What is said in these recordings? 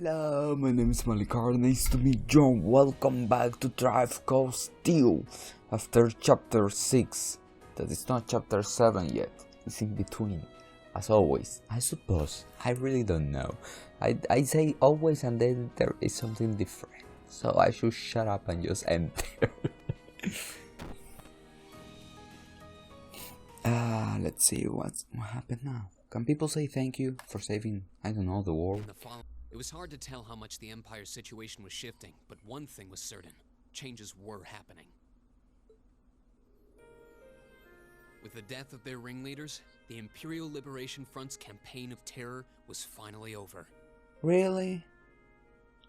Hello, my name is Malikar, nice to meet you. Welcome back to Drive Coast Steel after chapter 6. That is not chapter 7 yet, it's in between. As always, I suppose, I really don't know. I say always and then there is something different. So I should shut up and just enter. Let's see what happened now. Can people say thank you for saving, I don't know, the world? It was hard to tell how much the Empire's situation was shifting, but one thing was certain. Changes were happening. With the death of their ringleaders, the Imperial Liberation Front's campaign of terror was finally over. Really?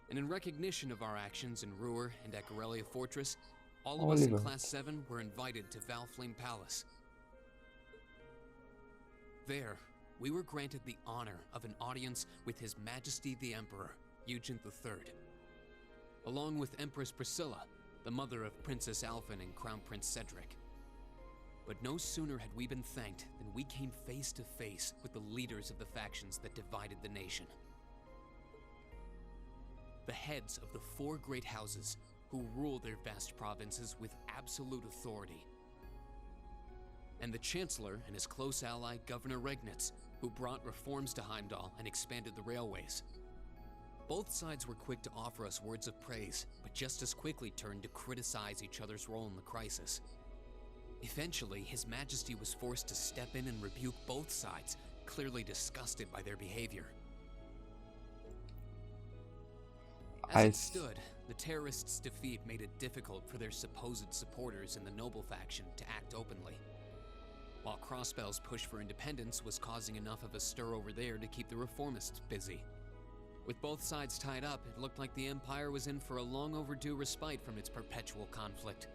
And in recognition of our actions in Ruhr and at Corellia Fortress, all of us in Class 7 were invited to Valflame Palace. There, we were granted the honor of an audience with His Majesty the Emperor, Eugene III, along with Empress Priscilla, the mother of Princess Alphen and Crown Prince Cedric. But no sooner had we been thanked than we came face to face with the leaders of the factions that divided the nation. The heads of the four great houses who rule their vast provinces with absolute authority. And the Chancellor and his close ally, Governor Regnitz, who brought reforms to Heimdall and expanded the railways. Both sides were quick to offer us words of praise, but just as quickly turned to criticize each other's role in the crisis. Eventually, His Majesty was forced to step in and rebuke both sides, clearly disgusted by their behavior. As it stood, the terrorists' defeat made it difficult for their supposed supporters in the noble faction to act openly. While Crossbell's push for independence was causing enough of a stir over there to keep the reformists busy. With both sides tied up, it looked like the Empire was in for a long overdue respite from its perpetual conflict.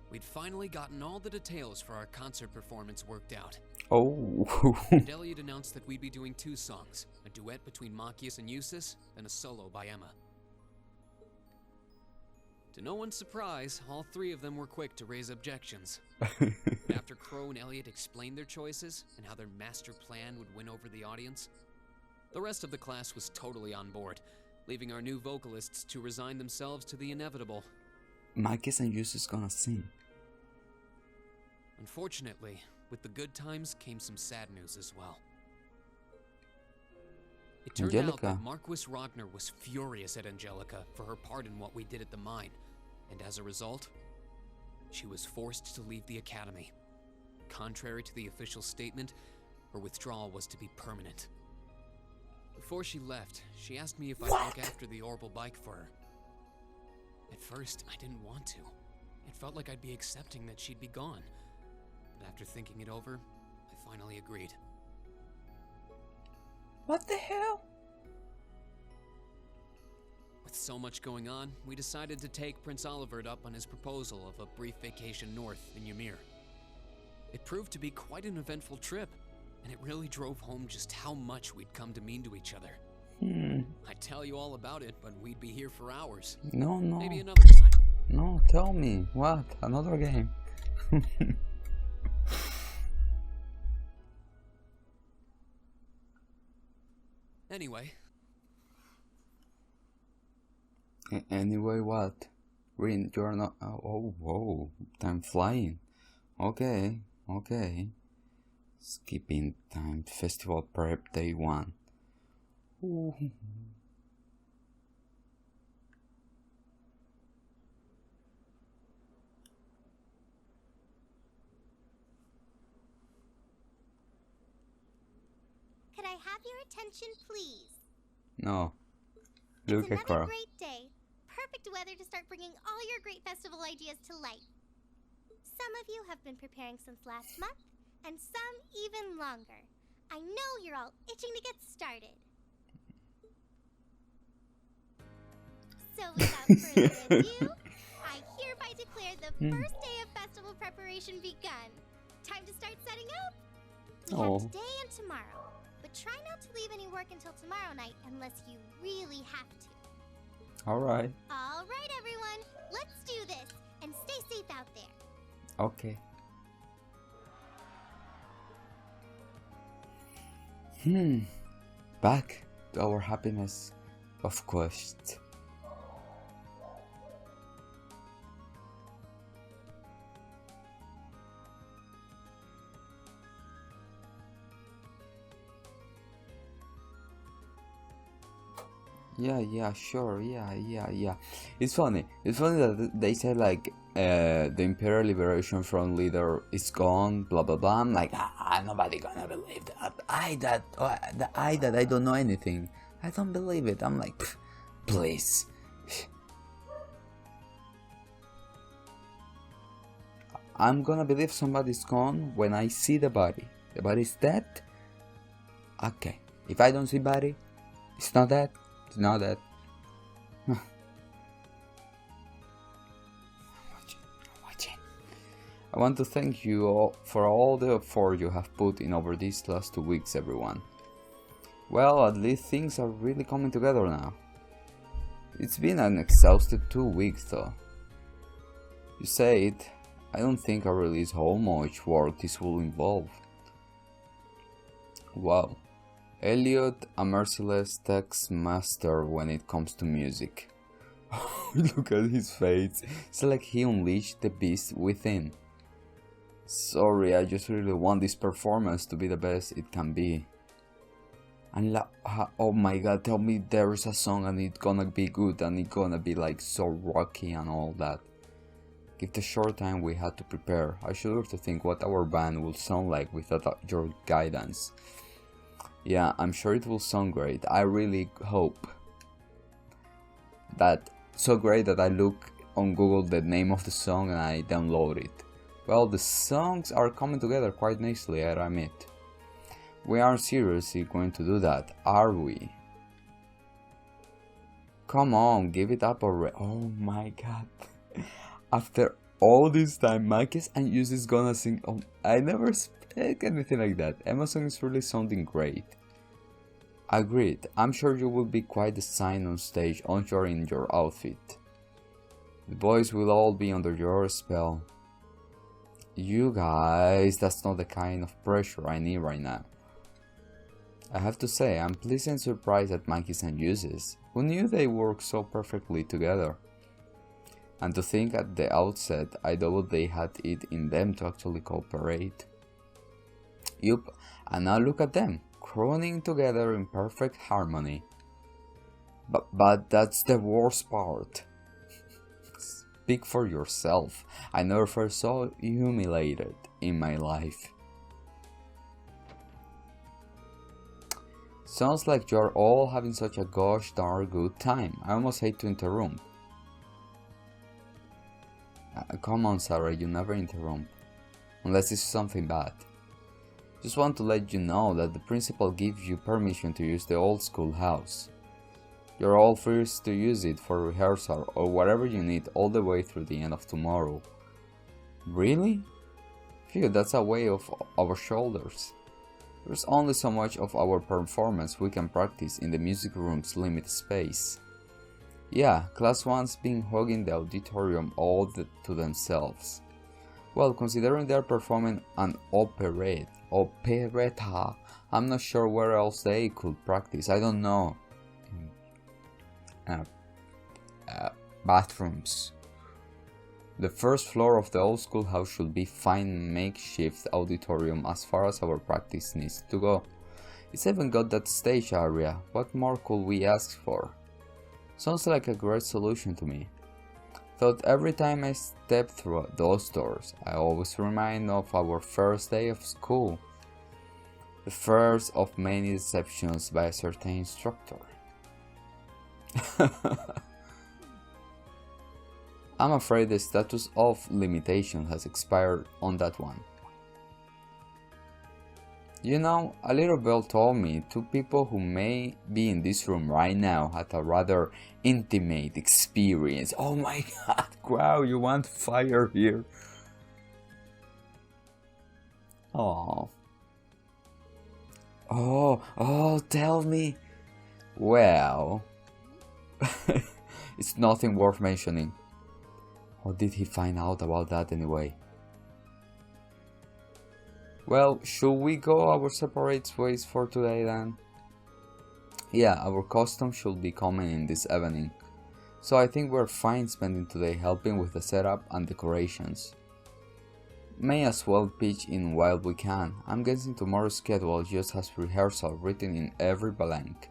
We'd finally gotten all the details for our concert performance worked out. Oh. And Elliot announced that we'd be doing two songs, a duet between Machias and Eustace, and a solo by Emma. To no one's surprise, all three of them were quick to raise objections. After Crow and Elliot explained their choices and how their master plan would win over the audience, the rest of the class was totally on board, leaving our new vocalists to resign themselves to the inevitable. Marcus and Eustace gonna sing. Unfortunately, with the good times came some sad news as well. It turned out that Marquis Ragnar was furious at Angelica for her part in what we did at the mine, and as a result, she was forced to leave the academy. Contrary to the official statement, her withdrawal was to be permanent. Before she left, she asked me if I'd look after the orbital bike for her. At first, I didn't want to. It felt like I'd be accepting that she'd be gone. But after thinking it over, I finally agreed. What the hell? With so much going on, we decided to take Prince Olivert up on his proposal of a brief vacation north in Ymir. It proved to be quite an eventful trip, and it really drove home just how much we'd come to mean to each other. I'd tell you all about it, but we'd be here for hours. No. Maybe another time. No, tell me. What? Another game? Anyway. Anyway, what? Rin, you're not... Oh, whoa. Time flying. Okay. Skipping time. Festival prep day 1. Ooh. Could I have your attention, please? No. Look at Carl. It's another great day. Perfect weather to start bringing all your great festival ideas to light. Some of you have been preparing since last month, and some even longer. I know you're all itching to get started. So without further ado, I hereby declare the first day of festival preparation begun. Time to start setting up. We have today and tomorrow, but try not to leave any work until tomorrow night unless you really have to. Alright. Alright, everyone. Let's do this, and stay safe out there. Okay. back to our happiness of quest. Yeah, sure, yeah. It's funny that they say like the Imperial Liberation Front leader is gone, blah blah blah. I'm like, nobody gonna believe that. I that I don't know anything. I don't believe it. I'm like, please. I'm gonna believe somebody's gone when I see the body. The body's dead? Okay. If I don't see body, it's not dead. It's not dead. I'm watching. I want to thank you all for all the effort you have put in over these last 2 weeks, everyone. Well, at least things are really coming together now. It's been an exhausting 2 weeks though. You say it, I don't think I realize how much work this will involve. Wow. Elliot, a merciless text master when it comes to music. Look at his face. It's like he unleashed the beast within. Sorry, I just really want this performance to be the best it can be. And oh my god, tell me there's a song and it's gonna be good and it's gonna be like so rocky and all that. Give the short time we had to prepare, I shudder to think what our band will sound like without your guidance. Yeah, I'm sure it will sound great. I really hope that so great that I look on Google the name of the song and I download it. Well, the songs are coming together quite nicely, I admit. We aren't seriously going to do that, are we? Come on, give it up already. Oh my god. After all this time, Marcus and Yus is gonna sing. Oh, I never expect anything like that. Emma's song is really sounding great. Agreed. I'm sure you will be quite the sign on stage once you're in your outfit. The boys will all be under your spell. You guys, that's not the kind of pressure I need right now. I have to say, I'm pleasantly surprised at Marcus and Yus. Who knew they work so perfectly together? And to think at the outset, I doubt they had it in them to actually cooperate. Yup, and now look at them, crooning together in perfect harmony. But that's the worst part. Speak for yourself. I never felt so humiliated in my life. Sounds like you're all having such a gosh darn good time. I almost hate to interrupt. Come on, Sarah, you never interrupt. Unless it's something bad. Just want to let you know that the principal gives you permission to use the old schoolhouse. You're all free to use it for rehearsal or whatever you need all the way through the end of tomorrow. Really? Phew, that's a weight off our shoulders. There's only so much of our performance we can practice in the music room's limited space. Yeah, class 1's been hogging the auditorium all to themselves. Well, considering they're performing an operetta, I'm not sure where else they could practice. I don't know. Bathrooms. The first floor of the old schoolhouse should be fine makeshift auditorium as far as our practice needs to go. It's even got that stage area. What more could we ask for? Sounds like a great solution to me. Thought every time I step through those doors, I always remind of our first day of school. The first of many deceptions by a certain instructor. I'm afraid the status of limitation has expired on that one. You know, a little bell told me 2 people who may be in this room right now had a rather intimate experience. Oh my god, wow, you want fire here. Oh, tell me. Well, it's nothing worth mentioning. How did he find out about that anyway? Well, should we go our separate ways for today then? Yeah, our custom should be coming in this evening. So I think we're fine spending today helping with the setup and decorations. May as well pitch in while we can. I'm guessing tomorrow's schedule just has rehearsal written in every blank.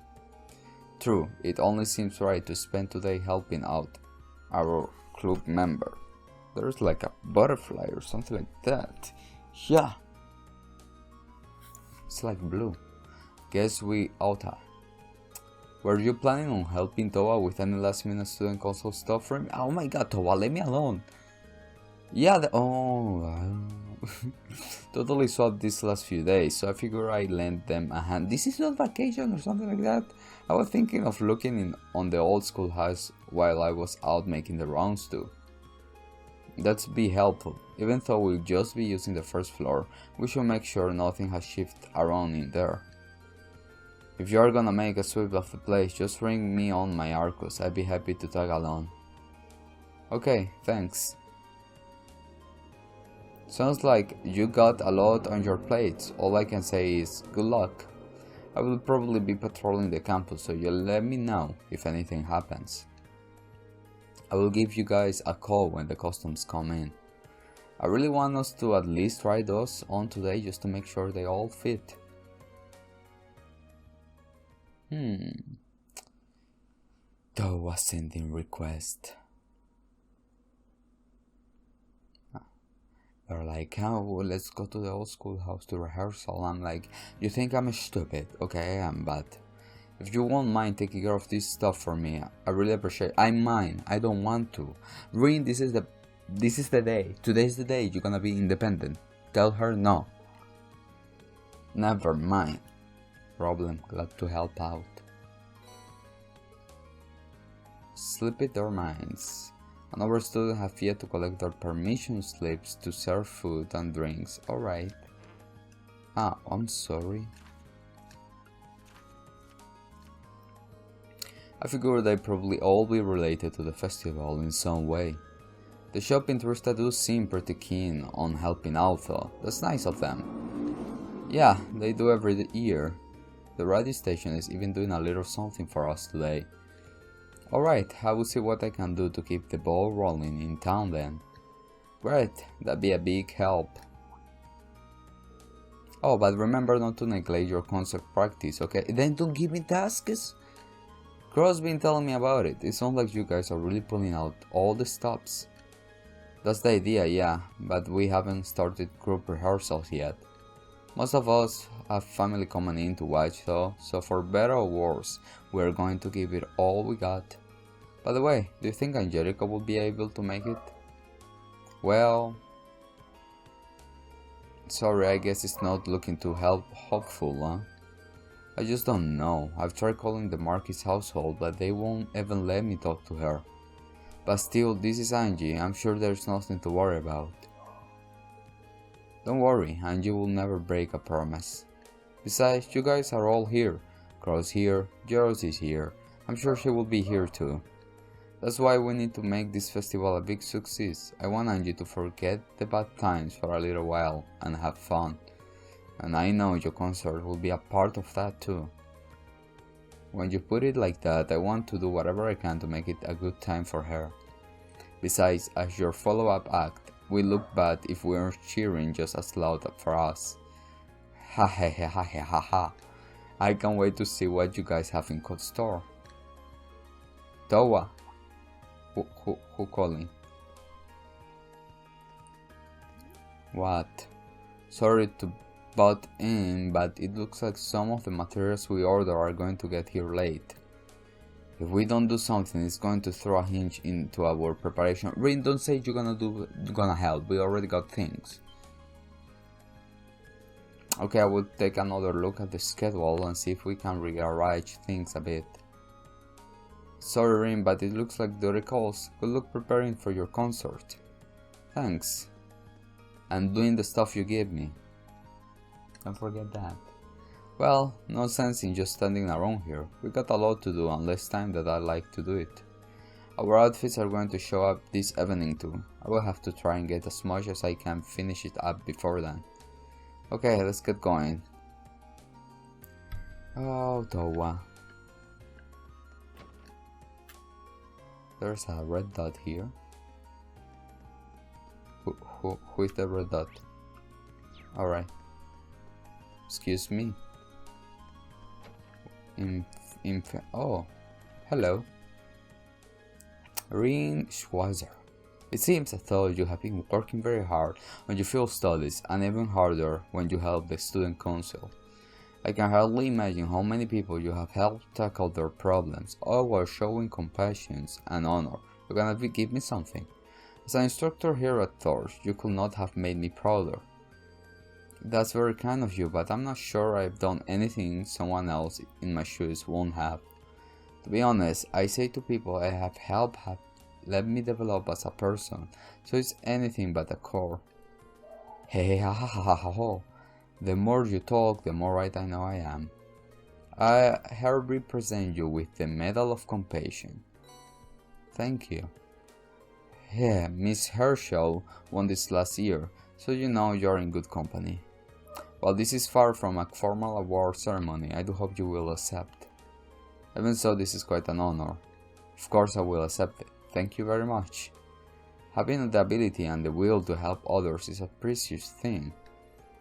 True, it only seems right to spend today helping out our club member. There's like a butterfly or something like that. Yeah. It's like blue. Guess we oughta. Were you planning on helping Towa with any last minute student console stuff for him? Oh my god, Towa, leave me alone. Yeah, totally swapped these last few days, so I figure I lend them a hand. This is not vacation or something like that. I was thinking of looking on the old schoolhouse while I was out making the rounds too. That'd be helpful. Even though we'll just be using the first floor, we should make sure nothing has shifted around in there. If you're gonna make a sweep of the place, just ring me on my Arcus. I'd be happy to tag along. Okay, thanks. Sounds like you got a lot on your plate. All I can say is good luck. I will probably be patrolling the campus, so you'll let me know if anything happens. I will give you guys a call when the customs come in. I really want us to at least try those on today just to make sure they all fit. Towa sending request. They're like, oh, let's go to the old schoolhouse to rehearsal. I'm like, you think I'm stupid? Okay, I am, but if you won't mind taking care of this stuff for me, I really appreciate it. I'm mine. I don't want to. Rin, this is the day. Today's the day you're gonna be independent. Tell her no. Never mind. Problem. Glad to help out. Slip it their minds. Another student have yet to collect their permission slips to serve food and drinks. Alright. Ah, I'm sorry. I figured they'd probably all be related to the festival in some way. The shop interested do seem pretty keen on helping out though. That's nice of them. Yeah, they do every year. The radio station is even doing a little something for us today. Alright, I will see what I can do to keep the ball rolling in town then. Great, that'd be a big help. Oh, but remember not to neglect your concert practice, okay? Then don't give me tasks? Crow's been telling me about it. It sounds like you guys are really pulling out all the stops. That's the idea, yeah, but we haven't started group rehearsals yet. Most of us have family coming in to watch though, so for better or worse, we're going to give it all we got. By the way, do you think Angelica will be able to make it? Well, sorry, I guess it's not looking too hopeful, huh? I just don't know. I've tried calling the Marquis household, but they won't even let me talk to her. But still, this is Angie. I'm sure there's nothing to worry about. Don't worry, Angie will never break a promise. Besides, you guys are all here. Crow's here, Jeros is here. I'm sure she will be here too. That's why we need to make this festival a big success. I want Angie to forget the bad times for a little while and have fun. And I know your concert will be a part of that too. When you put it like that, I want to do whatever I can to make it a good time for her. Besides, as your follow-up act, we look bad if we aren't cheering just as loud for us. Ha ha ha ha ha ha. I can't wait to see what you guys have in code store. Towa. Who calling? What? Sorry to butt in, but it looks like some of the materials we order are going to get here late. If we don't do something, it's going to throw a hinge into our preparation. Rin, don't say you're gonna help. We already got things. Okay, I will take another look at the schedule and see if we can rearrange things a bit. Sorry Rin, but it looks like the recalls. Good luck preparing for your concert. Thanks. And doing the stuff you gave me. Don't forget that. Well, no sense in just standing around here. We got a lot to do and less time that I like to do it. Our outfits are going to show up this evening too. I will have to try and get as much as I can finish it up before then. Okay, let's get going. Oh, Towa. There's a red dot here. Who is the red dot? Alright. Excuse me. Oh, hello. Rin Schweizer. It seems as though you have been working very hard on your field studies and even harder when you help the student council. I can hardly imagine how many people you have helped tackle their problems, all while showing compassion and honor. You're gonna give me something. As an instructor here at Thor's, you could not have made me prouder. That's very kind of you, but I'm not sure I've done anything someone else in my shoes won't have. To be honest, I say to people I have helped have let me develop as a person, so it's anything but a core. Hey ha ha ha ha ha. The more you talk, the more right I know I am. I hereby present you with the Medal of Compassion. Thank you. Yeah, Miss Herschel won this last year, so you know you're in good company. While this is far from a formal award ceremony, I do hope you will accept. Even so, this is quite an honor. Of course I will accept it. Thank you very much. Having the ability and the will to help others is a precious thing.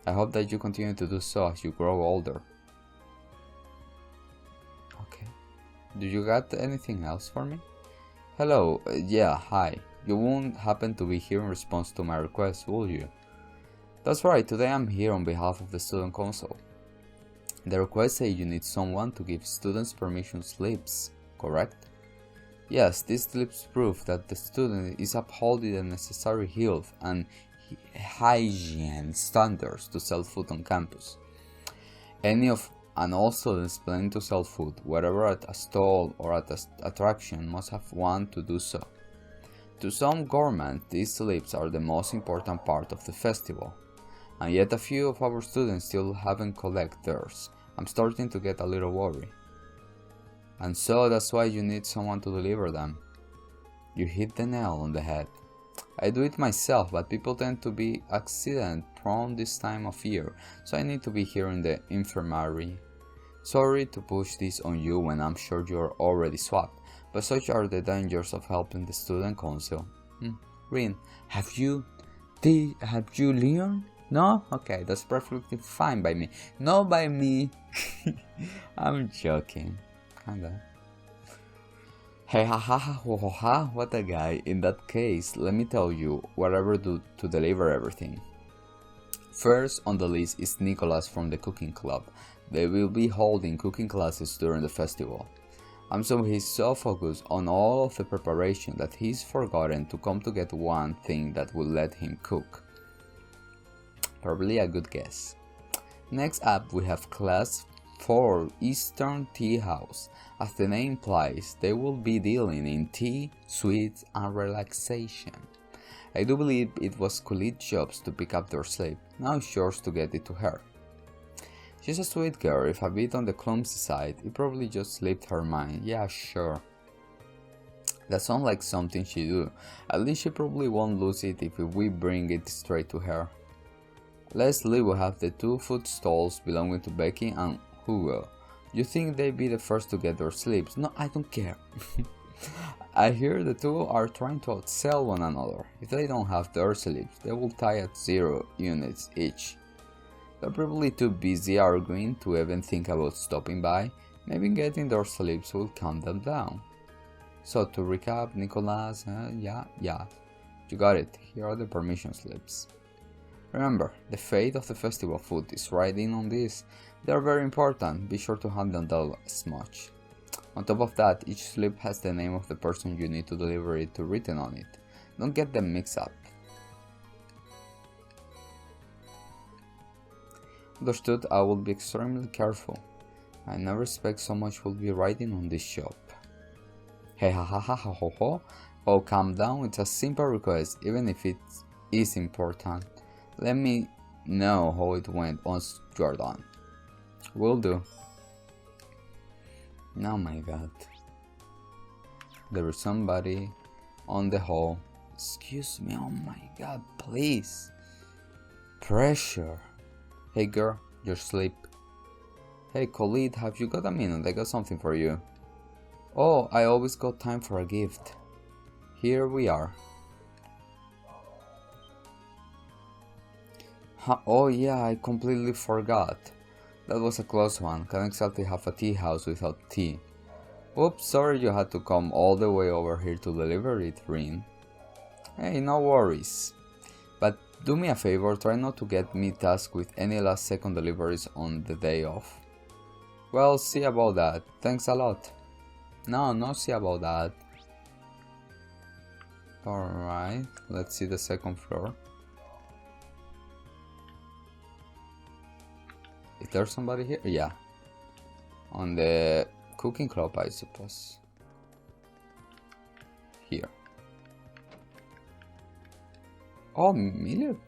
I hope that you continue to do so as you grow older. Okay. Do you got anything else for me? Hello, yeah, hi. You won't happen to be here in response to my request, will you? That's right, today I'm here on behalf of the Student Council. The request says you need someone to give students permission slips, correct? Yes, these slips prove that the student is upholding the necessary health and hygiene standards to sell food on campus. And all students planning to sell food, whether at a stall or at an attraction, must have one to do so. To some government, these slips are the most important part of the festival, and yet a few of our students still haven't collected theirs. I'm starting to get a little worried. And so that's why you need someone to deliver them. You hit the nail on the head. I do it myself, but people tend to be accident prone this time of year, so I need to be here in the infirmary. Sorry to push this on you when I'm sure you're already swapped, but such are the dangers of helping the student council. Rin, have you learned? No? Okay, that's perfectly fine by me. No by me. I'm joking. Kinda. Hey ha ha ha ho ho ha, what a guy. In that case, let me tell you whatever do to deliver everything. First on the list is Nicholas from the cooking club. They will be holding cooking classes during the festival. He's so focused on all of the preparation that he's forgotten to come to get one thing that will let him cook. Probably a good guess. Next up we have Class 4 Eastern Tea House. As the name implies, they will be dealing in tea, sweets, and relaxation. I do believe it was Colette's job to pick up their slip. Now it's yours to get it to her. She's a sweet girl. If a bit on the clumsy side, it probably just slipped her mind. Yeah, sure. That sounds like something she'd do. At least she probably won't lose it if we bring it straight to her. Leslie will have the 2 food stalls belonging to Becky and Hugo. You think they'd be the first to get their slips? No, I don't care. I hear the two are trying to outsell one another. If they don't have their slips, they will tie at 0 units each. They're probably too busy arguing to even think about stopping by. Maybe getting their slips will calm them down. So to recap, Nicholas, yeah, you got it. Here are the permission slips. Remember, the fate of the festival food is riding on this. They are very important. Be sure to handle them as much. On top of that, each slip has the name of the person you need to deliver it to written on it. Don't get them mixed up. Understood, I will be extremely careful. I never expect so much will be writing on this shop. Hey ha ha ha ha ho ho. Oh, calm down, it's a simple request, even if it is important. Let me know how it went once you're done. Will do. Oh my god. There is somebody on the hall. Excuse me, oh my god, please. Pressure. Hey girl, your sleep. Hey Colette, have you got a minute? I got something for you. Oh, I always got time for a gift. here we are. Oh yeah, I completely forgot. That was a close one. Can't exactly have a tea house without tea. Oops, sorry you had to come all the way over here to deliver it, Rin. Hey, no worries. But do me a favor, try not to get me tasked with any last second deliveries on the day off. Well, see about that. Thanks a lot. No, see about that. Alright, let's see the second floor. Is there somebody here? Yeah. On the cooking club, I suppose. Here. Oh, Million?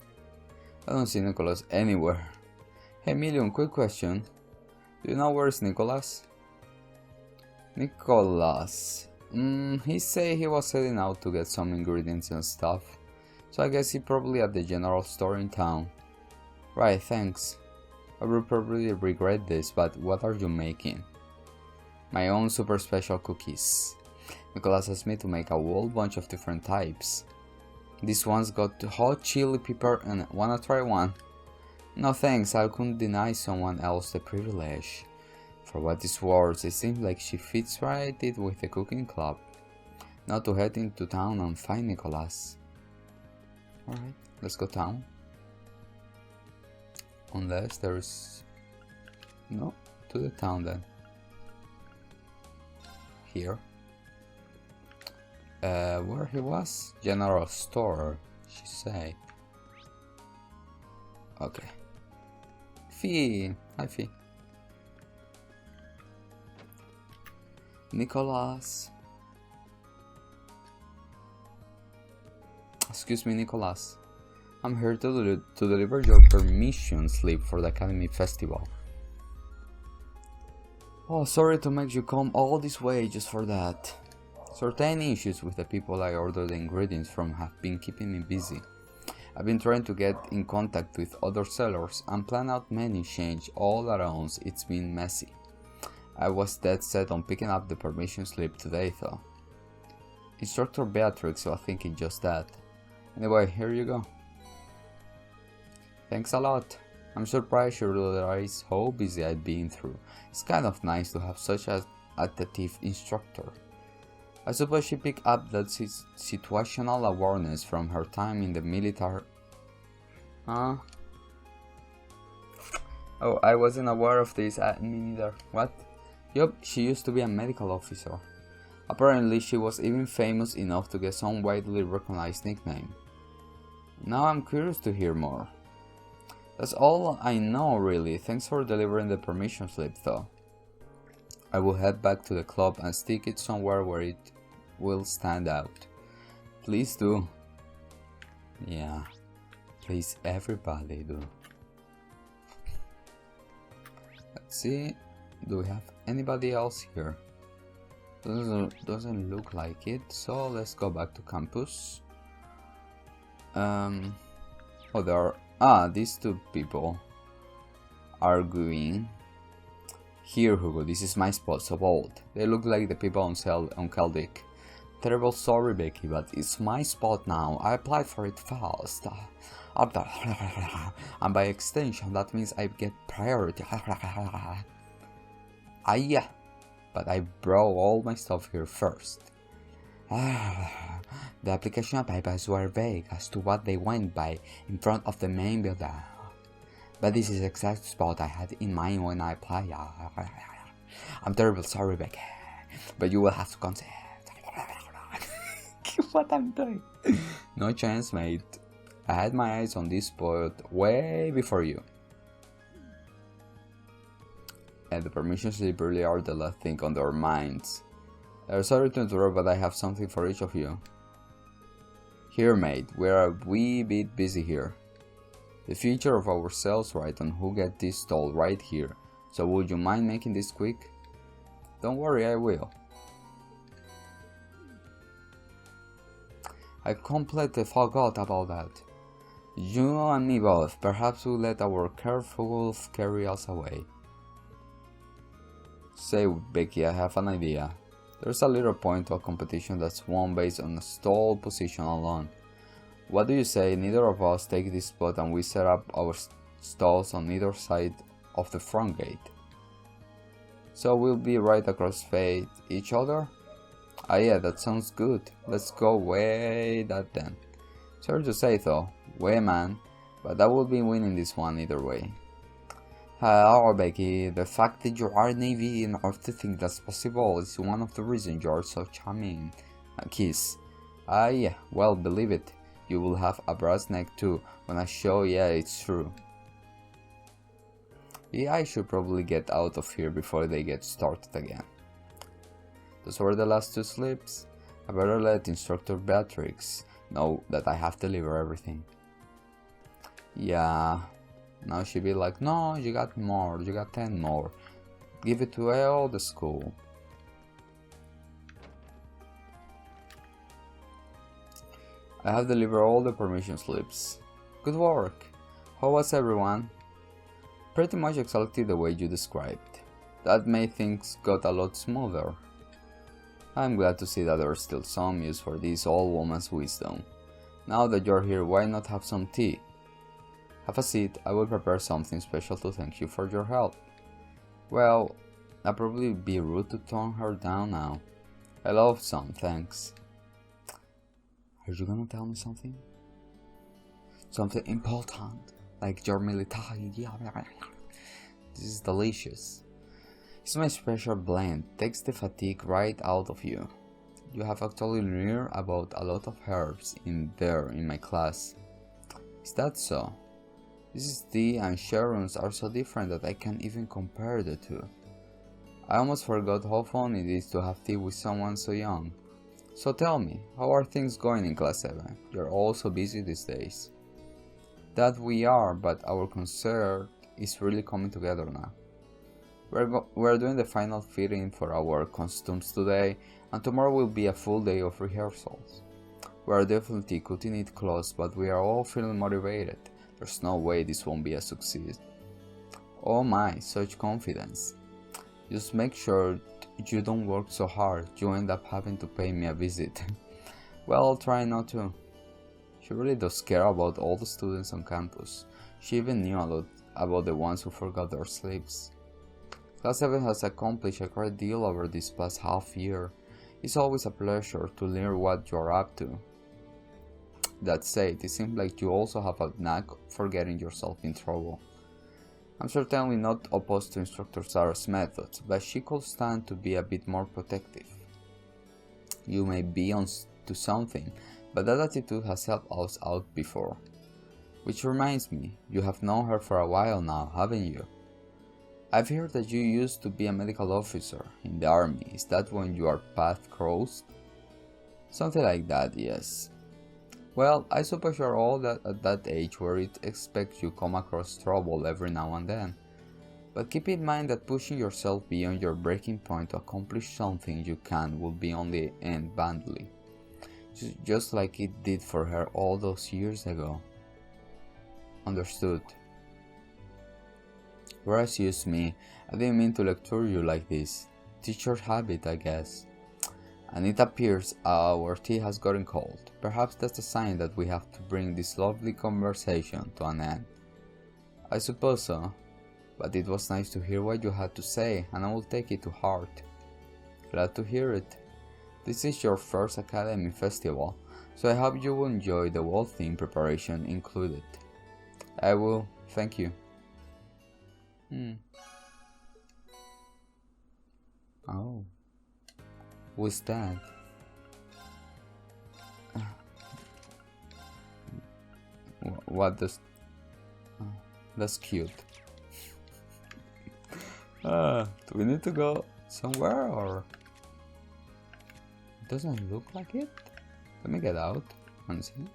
I don't see Nicholas anywhere. Hey Million, quick question. Do you know where's Nicholas? Nicholas. He said he was heading out to get some ingredients and stuff. So I guess he probably at the general store in town. Right, thanks. I will probably regret this, but what are you making? My own super special cookies. Nicholas asked me to make a whole bunch of different types. This one's got hot chili pepper and wanna try one? No thanks, I couldn't deny someone else the privilege. For what it's worth, it seems like she fits right in with the cooking club. Not to head into town and find Nicholas. Alright, let's go town. Unless there's... No, to the town then. Here. Where he was? General store, she say. Okay. Fee! Hi Fee. Nicholas. Excuse me, Nicholas. I'm here to deliver your permission slip for the Academy Festival. Oh, sorry to make you come all this way just for that. Certain issues with the people I ordered the ingredients from have been keeping me busy. I've been trying to get in contact with other sellers and plan out many change all around. It's been messy. I was dead set on picking up the permission slip today though. Instructor Beatrix was thinking just that. Anyway, here you go. Thanks a lot. I'm surprised you realize how busy I've been through. It's kind of nice to have such an attentive instructor. I suppose she picked up that situational awareness from her time in the military. Huh? Oh, I wasn't aware of this, me neither. What? Yup, she used to be a medical officer. Apparently, she was even famous enough to get some widely recognized nickname. Now I'm curious to hear more. That's all I know really, thanks for delivering the permission slip though. I will head back to the club and stick it somewhere where it will stand out. Please do. Yeah, please everybody do. Let's see, do we have anybody else here? Doesn't look like it, so let's go back to campus. Oh, there are, these two people arguing. Here, Hugo, this is my spot, so bold. They look like the people on Keldic. Terrible sorry, Becky, but it's my spot now. I applied for it fast. And by extension, that means I get priority. Yeah, but I brought all my stuff here first. The application papers were vague as to what they went by in front of the main building. But this is the exact spot I had in mind when I applied. I'm terribly sorry, Becky, but you will have to consider what I'm doing. No chance, mate. I had my eyes on this spot way before you. And the permission slip really are the last thing on their minds. Sorry to interrupt, but I have something for each of you. Here, mate, we're a wee bit busy here. The future of ourselves right on who get this stall right here, so would you mind making this quick? Don't worry, I will. I completely forgot about that. You and me both, perhaps we'll let our careful carry us away. Say, Becky, I have an idea. There's a little point to a competition that's won based on a stall position alone. What do you say neither of us take this spot and we set up our stalls on either side of the front gate? So we'll be right across each other? Ah yeah, that sounds good. Let's go way that then. Sorry to say though, way man, but I will be winning this one either way. Hello Becky, the fact that you are Navy enough to think that's possible is one of the reasons you are so charming. A kiss. Ah yeah, well believe it. You will have a brass neck too when I show yeah it's true. Yeah, I should probably get out of here before they get started again. Those were the last 2 slips. I better let Instructor Beatrix know that I have to deliver everything. Yeah, now she'll be like, no, you got more, you got 10 more. Give it to all the school. I have delivered all the permission slips. Good work. How was everyone? Pretty much exactly the way you described. That made things got a lot smoother. I'm glad to see that there's still some use for this old woman's wisdom. Now that you're here, why not have some tea? Have a seat, I will prepare something special to thank you for your help. Well, I'd probably be rude to tone her down now. I love some, thanks. Are you gonna tell me something? Something important, like your military. This is delicious. It's my special blend, takes the fatigue right out of you. You have actually learned about a lot of herbs in my class. Is that so? This is tea and Sharon's are so different that I can't even compare the two. I almost forgot how fun it is to have tea with someone so young. So tell me, how are things going in Class 7? You're all so busy these days. That we are, but our concert is really coming together now. We're doing the final fitting for our costumes today, and tomorrow will be a full day of rehearsals. We are definitely cutting it close, but we are all feeling motivated. There's no way this won't be a success. Oh my, such confidence. Just make sure you don't work so hard, you end up having to pay me a visit. Well, I'll try not to. She really does care about all the students on campus. She even knew a lot about the ones who forgot their slips. Class 7 has accomplished a great deal over this past half year. It's always a pleasure to learn what you're up to. That said, it seems like you also have a knack for getting yourself in trouble. I'm certainly not opposed to Instructor Sarah's methods, but she could stand to be a bit more protective. You may be on to something, but that attitude has helped us out before. Which reminds me, you have known her for a while now, haven't you? I've heard that you used to be a medical officer in the army. Is that when your path crossed? Something like that, yes. Well, I suppose you're all at that age where it expects you come across trouble every now and then. But keep in mind that pushing yourself beyond your breaking point to accomplish something you can will be only end badly. Just like it did for her all those years ago. Understood. Whereas excuse me, I didn't mean to lecture you like this. Teacher's habit, I guess. And it appears our tea has gotten cold. Perhaps that's a sign that we have to bring this lovely conversation to an end. I suppose so, but it was nice to hear what you had to say, and I will take it to heart. Glad to hear it. This is your first academy festival, so I hope you will enjoy the whole theme preparation included. I will, thank you. Oh. Who's that? What does... that's cute. Do we need to go somewhere or... It doesn't look like it. Let me get out and see.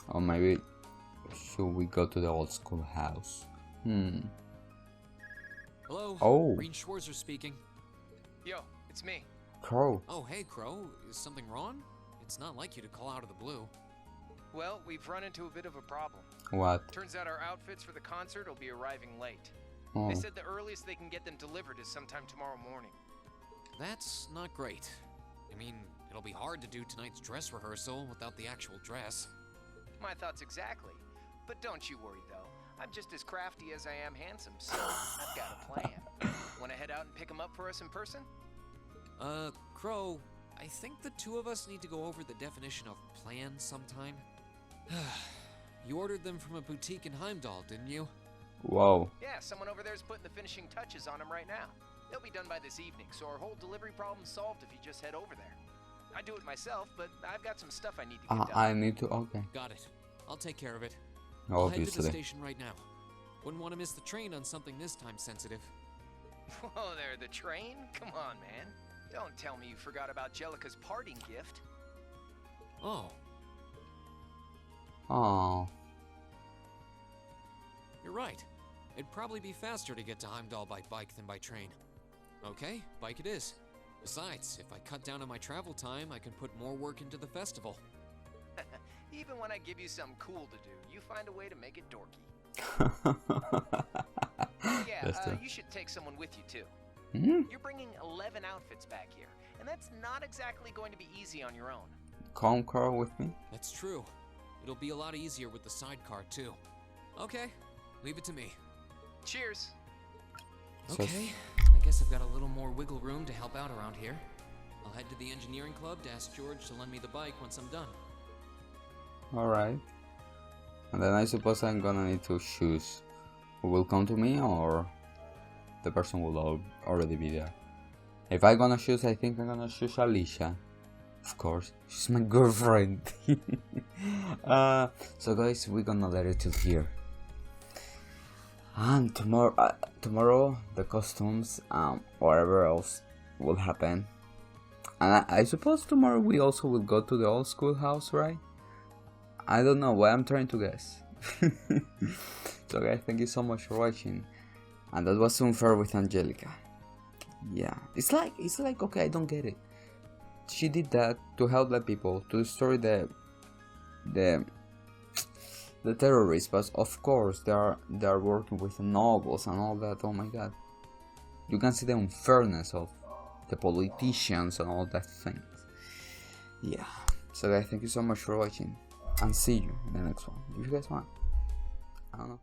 Or maybe... should we go to the old schoolhouse? Hello, Oh. Green Schwarzer speaking. Yo, it's me. Crow. Oh, hey, Crow. Is something wrong? It's not like you to call out of the blue. Well, we've run into a bit of a problem. What? Turns out our outfits for the concert will be arriving late. Oh. They said the earliest they can get them delivered is sometime tomorrow morning. That's not great. I mean, it'll be hard to do tonight's dress rehearsal without the actual dress. My thoughts exactly. But don't you worry, though. I'm just as crafty as I am handsome, so I've got a plan. Want to head out and pick them up for us in person? Crow, I think the two of us need to go over the definition of plan sometime. You ordered them from a boutique in Heimdall, didn't you? Wow. Yeah, someone over there's putting the finishing touches on them right now. They'll be done by this evening, so our whole delivery problem's solved if you just head over there. I do it myself, but I've got some stuff I need to get done. I need to. Okay. Got it. I'll take care of it. I'll head to the Obviously. station right now. Wouldn't want to miss the train on something this time sensitive. Whoa there, the train? Come on, man. Don't tell me you forgot about Jellica's parting gift. Oh, Oh. you're right. It'd probably be faster to get to Heimdall by bike than by train. Okay, bike it is. Besides, if I cut down on my travel time, I can put more work into the festival. Even when I give you something cool to do, you find a way to make it dorky. Oh, yeah, That's true. you should take someone with you, too. Hmm? You're bringing 11 outfits back here, and that's not exactly going to be easy on your own. Come, Carl, with me. That's true. It'll be a lot easier with the sidecar, too. Okay, leave it to me. Cheers. So- Okay, I guess I've got a little more wiggle room to help out around here. I'll head to the engineering club to ask George to lend me the bike once I'm done. Alright. And then I suppose I'm gonna need to choose who will come to me or the person will already be there. If I'm gonna choose, I think I'm gonna choose Alicia. Of course, she's my girlfriend. So guys, we're gonna let it till here. And tomorrow the costumes, whatever else will happen. And I suppose tomorrow we also will go to the old schoolhouse, right? I don't know what I'm trying to guess. So guys, thank you so much for watching. And that was Unfair with Angelica. Yeah, it's like okay, I don't get it. She did that to help the people, to destroy the terrorists, but of course they are working with the nobles and all that. Oh my god, you can see the unfairness of the politicians and all that things. Yeah, so guys, thank you so much for watching, and see you in the next one if you guys want. I don't know.